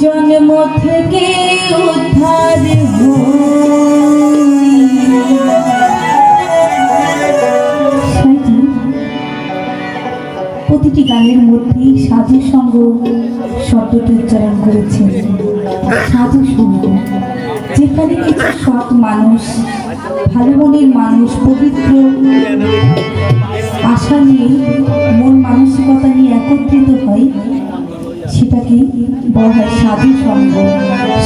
জন্ম থেকে উদ্ধার প্রতিটি গানের মধ্যেই সাধু সঙ্গ শব্দটি উচ্চারণ করেছেন। সাধু সঙ্গ, যেখানে কিছু সৎ মানুষ, ভালো মনের মানুষ, পবিত্র আশা নিয়ে, মন মানসিকতা নিয়ে একত্রিত হয়, সেটাকে বলা হয় সাধু সঙ্গ।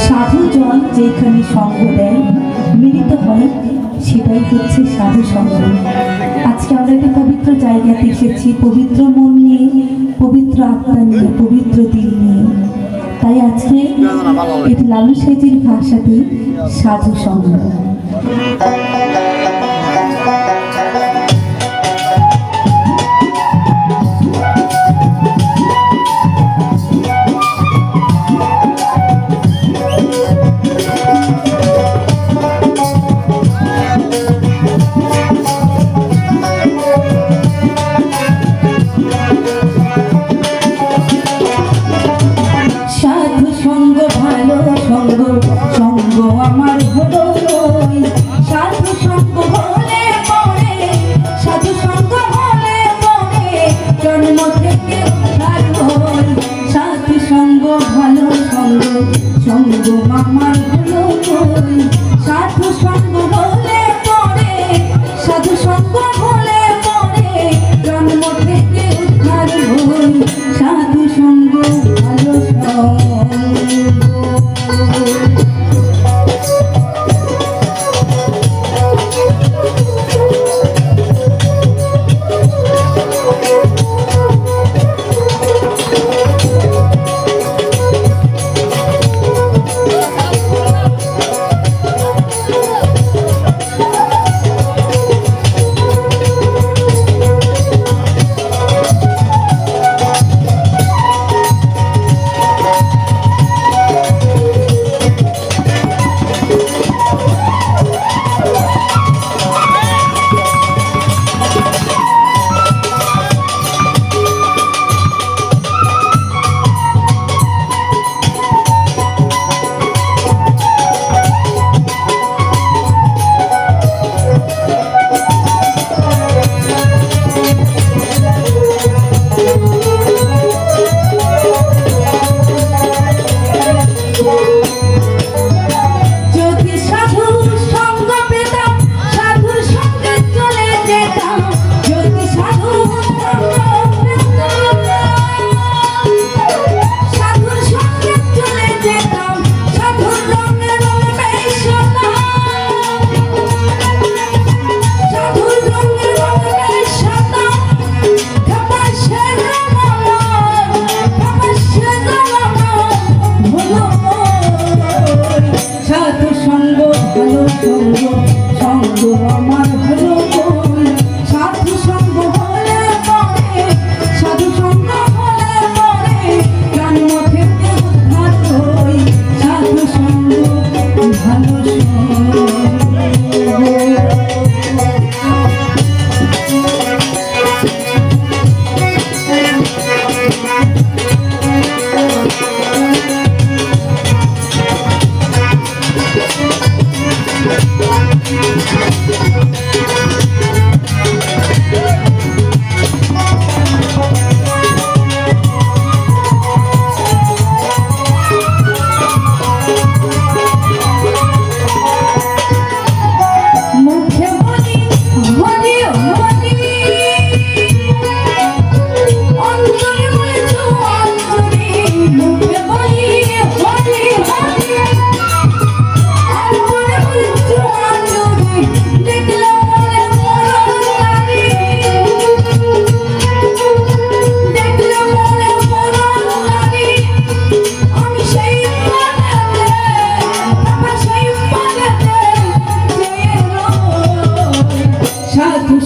সাধুজন যেখানে সঙ্গ দেয়, মিলিত হয়, সেটাই হচ্ছে সাধু সঙ্গ। আজকে আমরা একটা পবিত্র জায়গাতে এসেছি, পবিত্র মন নিয়ে, পবিত্র আত্মা নিয়ে, পবিত্র দিল নিয়ে। তাই আজকে এটি লালু সাইজির ভাষাতে সাধু সঙ্গ। সঙ্গ আমার হলো সাধু সঙ্গ হলে পরে, সাধু সঙ্গ হলে পরে জন্ম থেকে উদ্ধার। সাধু সঙ্গ ভালো সঙ্গ, সঙ্গ আমার হলো সাধু সঙ্গ হলে পরে, সাধু সঙ্গ হলে পরে জন্ম থেকে উদ্ধার। সাধু সঙ্গ ভালো সঙ্গ।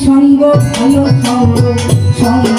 সঙ্গ ভালো সঙ্গ, সঙ্গ